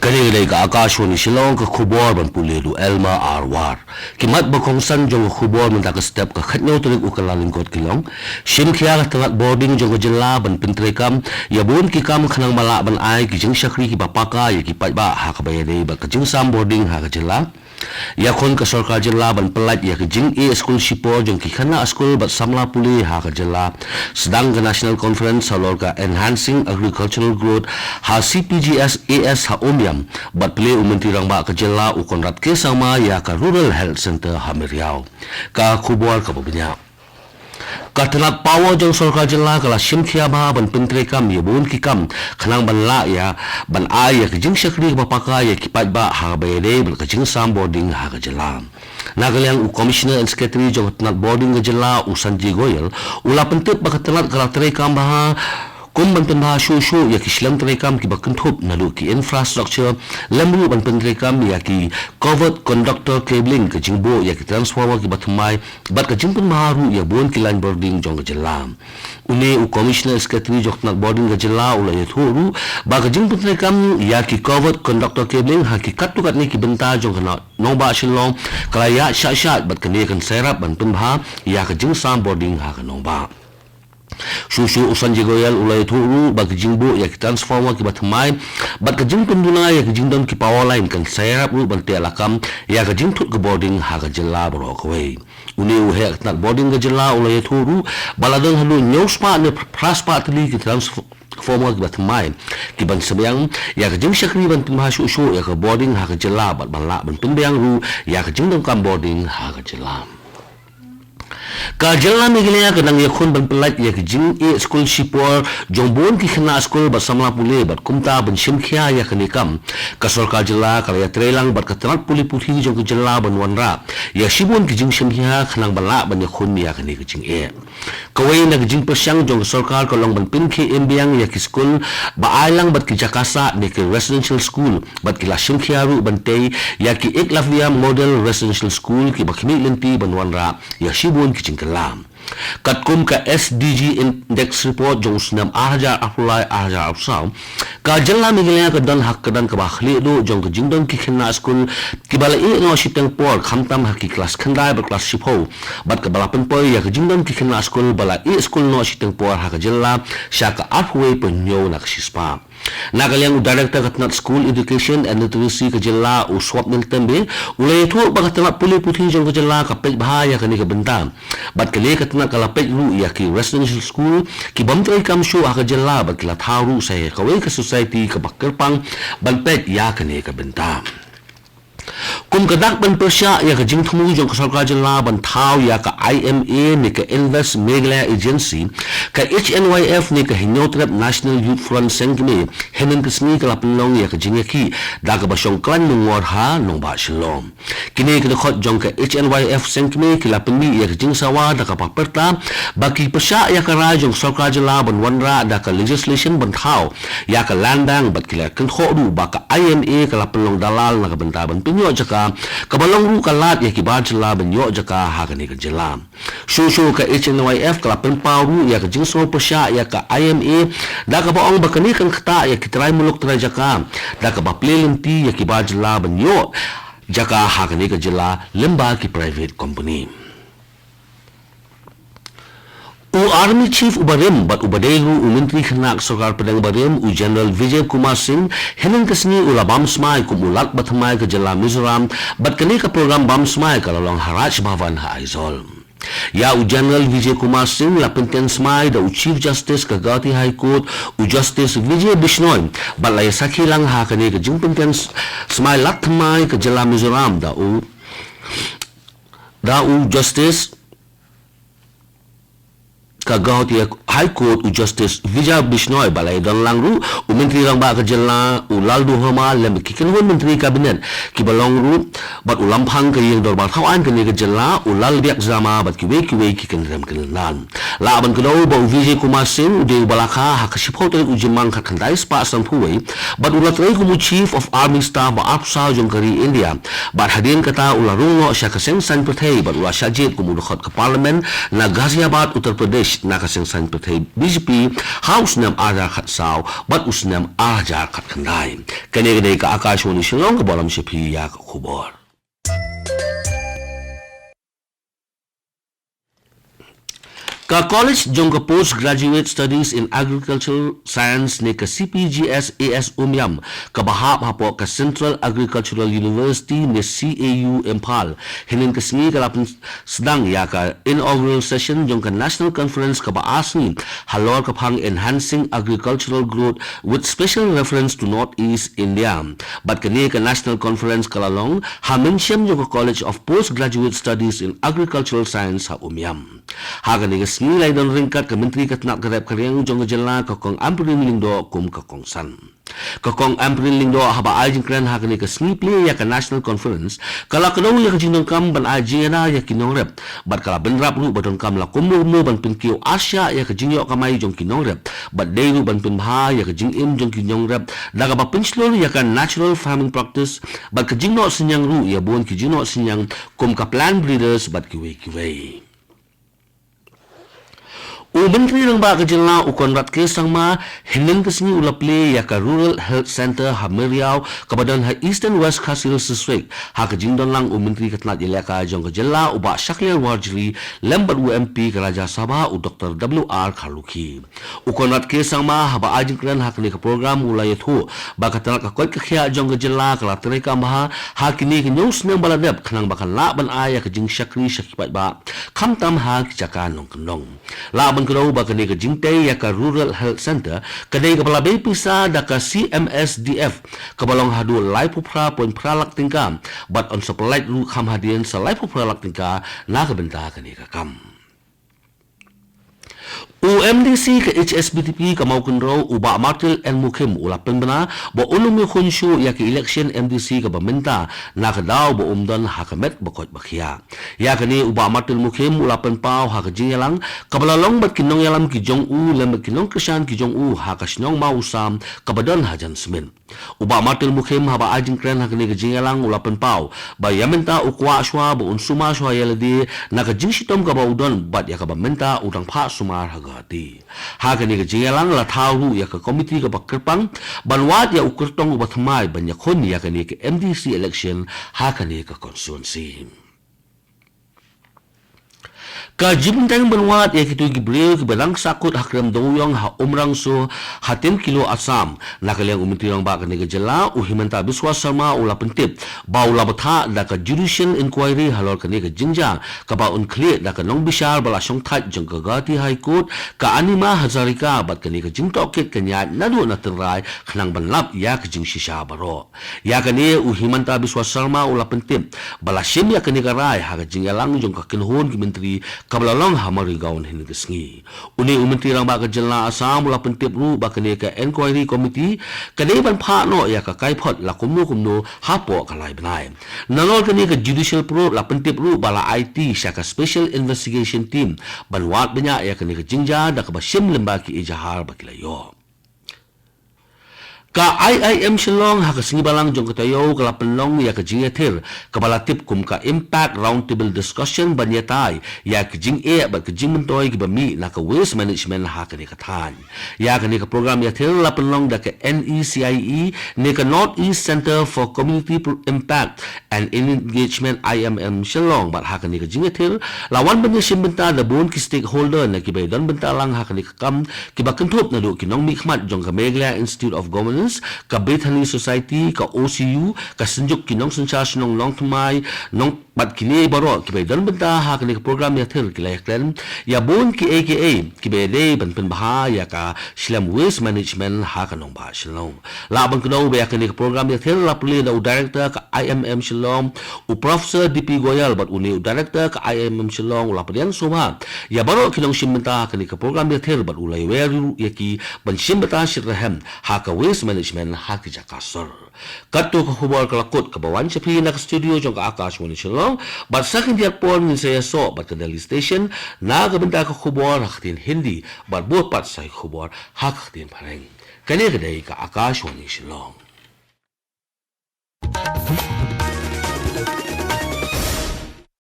Kanilay ka Akashwani Shillong ka khubor ban pulidu Elma Arwar. Kimat bakong san jong khubor man ka step ka khatnyo tulig ukalalingkot kilong. Shim kya ka talat boarding jong jilla ban pintrekam yabun ki kam khanang mala ban ai ki jing shakri ki bapaka ya ki ba ha ka bayade ba ka jing sam boarding ha ka jilla. Ya kon ka sarkar jilla ban pelat ya ki jing school shipor jong ki khana school bat samla puli ha ka jilla. Sedang ka national conference salor ka enhancing agricultural growth ha CPGS AS ha Omyam bat play umentri rang ba ka jilla ukon rat ke sama ya ka rural health center ha Meriau ka khubor ka babinya. Katanat power jong sarkar jilla kala shimkhia ba ban pintre kam yebun ki kam khanang ban la ya ban ai ya jing shakri ba paka ya ki ba ha bayade bal ka jing sam boarding ha ka jilla. Nagalyang commissioner and secretary jong tanat boarding ka jilla Sanji Goyal ula pentip ba katanat kala tre kam ba kum ban penha shu ya ki shlam trekam ki bakun thup nalu ki infrastructure lamru ban pen trekam ya ki covered conductor cabling ka jingbo ya ki transformer ki bathmai bat ka jingpun maharu ya bon ki line boarding jong ka jilla une commissioner secretary jokna boarding ka jilla ula ya thoru ba ka jingpun trekam ya ki covered conductor cabling ha ki katukat ni ki benta jong kana noba shilong kala ya shat bat ka ne kan serap ban tumha ya ka jing sam boarding ha ka noba Susu Sanji Goyal ulai thuru bagi jingbo ya ki transformer ki bathmai bat ka jing penduna ya ki jingdon ki power line kan sayap ru banti alakam ya ka jing thut ke boarding ha ka jilla bro kwe uni uhe nat boarding ka jilla ulai thuru baladang halu nyospa ne praspa tli ki transformer ki bathmai ki ban sebyang ya ka jing shakri ban tumha susu ya ka boarding ha ka jilla bat ban la ban pembyang ru ya ka jingdon kam boarding ha ka jilla ka jalla migilya kadang yakun ban pelat ya jing school shipor jongbon ki khna school ba samla pule bat kumta ban shimkhia ya khanikam ka sarkar jalla ka ya trelang bat ka tanat puli puthi jong jalla ban wanra ya shibun ki jing shimkhia khanang bala ban yakun ya khani ki jing kawai na jing persyang jong sarkar ka long ban pinki embiang ya ki school ba ailang bat ki jakasa ne ki residential school bat ki la shimkhia ru ban tei ya ki eklavia model residential school ki bakhmi lenti ban wanra ya shibun ki kalam katkum ka SDG index report jong sunam ahjar afulai ahjar afsaw ka jalla migilya ka dan hak dan ka bakhli do jong ka jingdon ki khna school ki bala no shiteng por khamtam haki class khandai ba class shipho bat ka bala pen por ya ka jingdon ki khna school bala school no shiteng por ha ka jalla shaka afwe penyo na shispa Nagalyang director katnat school education and literacy ka jilla u swap nil tembe ulay thu ba katnat puli puthi jong ka jilla ka pej bahaya kani ka benta bat kale katnat kala pej ru ya ki residential school ki bamtrai kam shu ka jilla bat kala tharu sai kawai ka society ka bakkerpang ban pej ya kani ka benta kum kadak ban persya ya ka jing thumu jong ka sarkar jilla ban thau ya ka IMA ni ka invest megla agency ka HNYF ni ka hinyotrap national youth front sengme henen kasni ka lapilong ya ka jingaki da ka basyong klan nungor ha nong ba shilom kini ka khot jong ka HNYF sengme ki lapini ya ka jing sawa da ka paperta baki persya ya ka ra jong sarkar jilla ban wanra da ka legislation ban thau ya ka landang bat kila kan khodu ba ka IMA ka lapilong dalal na ka benta ban pinyo jaka kabalong ru kalat ya kibar jilla benyo jaka ha kani ka jilla shushu ka HNYF kala penpau ru ya ka jingso persya ya ka IMA da ka baong bakani kan khata ya kitrai muluk tra jaka da ka baplelenti ya kibar jilla benyo jaka ha kani ka jilla lemba ki private company Army Chief Ubarem bat Ubadelu Menteri Khanak Sarkar Padang Barem General Vijay Kumar Singh heneng kasni ula bamsmai kum ulat bathamai ke jilla Mizoram bat kani ka program bamsmai ka long Haraj Bhavan ha Aizol ya General Vijay Kumar Singh la penten smai da Chief Justice ka Guwahati High Court Justice Vijay Bishnoi bat la sakhi lang ha kani ka jing penten smai latmai ka jilla Mizoram da Justice ka Guwahati High Court Justice Vijay Bishnoi balai dan langru menteri rang ba ka jilla laldu hama lem kikenhon menteri kabinet ki balong ru bat ulampang ka yeng dor ba thawan ka ni ka jilla lal biak zama bat ki we ki ken ram kelan la ban ka do ba Vijay Kumar Singh de balaka ha ka shipot ujimang ka khandai spa sam phuwei bat ulat rei ku Chief of Army Staff ba apsa jong kari India bat hadin kata ularungo sya ka seng san prathei bat ula syajit ku mudkhot ka parliament na Ghaziabad Uttar Pradesh college nakasengsan petay BJP house nam ajar khat saw but usnam ajar khat khandai kane ka akashwani shillong ka bolam shepi ya ka khubor ka college jong ka postgraduate studies in agricultural science ne ka CPGS AS Umyam ka bahap hapo ka Central Agricultural University ne CAU Impal hinin ka sngi ka lapin sedang ya ka inaugural session jong ka national conference ka baasni halor ka phang enhancing agricultural growth with special reference to Northeast India but kani ka national conference ka lalong ha mention jong ka College of Postgraduate Studies in Agricultural Science ha Umyam ha kani ka nilai don ringkat ke menteri ketnak garap karyang jong jela ka kong amprin lingdo kum ka kong san ka kong amprin lingdo haba ajing kran ha kani ka sni play ya ka national conference kala kadaw ya ka jingdong kam ban ajena ya kinong rep bat kala ben rap ru badon kam la kumu ban pin kiu asya ya ka jingyo kamai jong kinong rep bat dei ru ban pin bha ya ka jing im jong kinong rep daga ba pinslor ya ka natural farming practice bat ka jingno sinyang ru ya bon ki jingno sinyang kum ka plant breeders bat kiwe Menteri ng Baga Jilla ukon rat ke sangma hinin kesini ulaple ya ka Rural Health Center ha Meriau kabadan ha Eastern West Khasil District ha ka jingdon lang Menteri katnat ilaka jong ka Jilla uba Shakir Warjri lembat UMP ka Raja Sabha u Dr. WR Khaluki ukon rat ke sangma ha ba ajing kran ha kini ka program ulay thu ba katnat ka koit ka khia jong ka Jilla ka latre ka maha ha kini ka news nang baladep khanang bakan la ban aya ka jing Shakri Shakipat ba khamtam ha ki jakan nong kendong la Kau bakal ke jingtai ya ka Rural Health Center kadai kepala pisa da ka CMSDF kabalong hadu lai pupra pun pralak tingkam but on supply ru kham hadian sa lai pupra lak tingka na ka benta ka ni ka kam UMDC ke HSBTP ka maukun raw uba Martil and Mukim ulapan bana ba ulumi khunshu ya ke election MDC ka bamenta na ka daw ba umdan hakamet bakot bakhia ya kani uba Martil Mukim ulapan pau ha ka jingalang kabalalong bat kinong yalam ki jong u lem kinong krishan ki jong u ha ka snong mausam kabadan hajan semen uba Martil Mukim ha ba ajing kren ha kani ka jingalang ulapan pau ba yamenta ukwa shwa ba unsuma shwa yaladi na ka jingshitom ka ba udon bat ya ka bamenta udang pha sumar ha hati ha kani ka jingalang la thau ya ka committee ka bakrpang banwat ya ukurtong ubathmai banya khon ya kani ka MDC election ha kani ka constituency ka jibintang banwat ya kitu gibril ki balang sakut hakram doyong ha umrang so hatim kilo asam nakaliang umitirang ba kani ka jela uhimanta biswa sama ula pentip ba ula batha da ka judicial inquiry halor kani ka jinja ka ba un clear da ka nong bishar bala song that jeng ka gati high court ka anima hazarika bat kani ka jingto kit kanya nadu na tenrai khnang banlap ya ka jing shisha baro ya kani uhimanta biswa sama ula pentip bala shim ya kani ka rai ha ka jingalang jong ka kinhon ki menteri kabalalong hamari gaun hin gesngi uni umentri rang ba ka jela asam ula pentip ru ba kani ka inquiry committee kani ban pha no ya ka kai phot la kumno hapo ka lai banai nanol kani ka judicial pro la pentip ru bala IT shaka special investigation team banwat banya ya kani ka jingja da ka ba shim lemba ki ijahar ba kilayo ka IIM Shillong ha ka singibalang jong katayo kala penlong ya ka jingatir kabala tip kum ka impact round table discussion banyatai ya ka jing ba ka jing mentoy ki bami na ka waste management ha ka ni kathan ya ka ni ka program ya thil la penlong da ka NECIE ni ka Northeast Center for Community Impact and Engagement IMM Shillong bat ha ka ni ka jingatir lawan banya simbenta da bon ki stakeholder na ki bay don benta lang ha ka ni ka kam ki ba kentup na do ki nong mikmat jong ka Meghalaya Institute of Governance ka Bethany Society ka OCU ka senjuk kinong sensas nong long tumay nong bat kini baro ki bay don benta ha kani ka program ya thil kilay klen ya bon ki AKA ki bay day ban pen baha ya ka Shlam Waste Management ha kanong ba Shillong la bang kuno ba kani ka program ya thil la puli da director ka IMM Shillong u Professor DP Goyal bat uni director ka IMM Shillong la padian suma ya baro kinong simbenta kani ka program ya thil bat ulay weru ya ki ban simbeta shirahem ha ka waste management ha ki jakasor kato ka hubor kalakot ka bawan sa pina ka studio jong ka Akashwani Shillong bat sa kindiak pon min saya so bat ka Delhi station na kabenta ka hubor hakatin hindi bat buot pat sa hubor hakatin pareng kani kadai ka Akashwani Shillong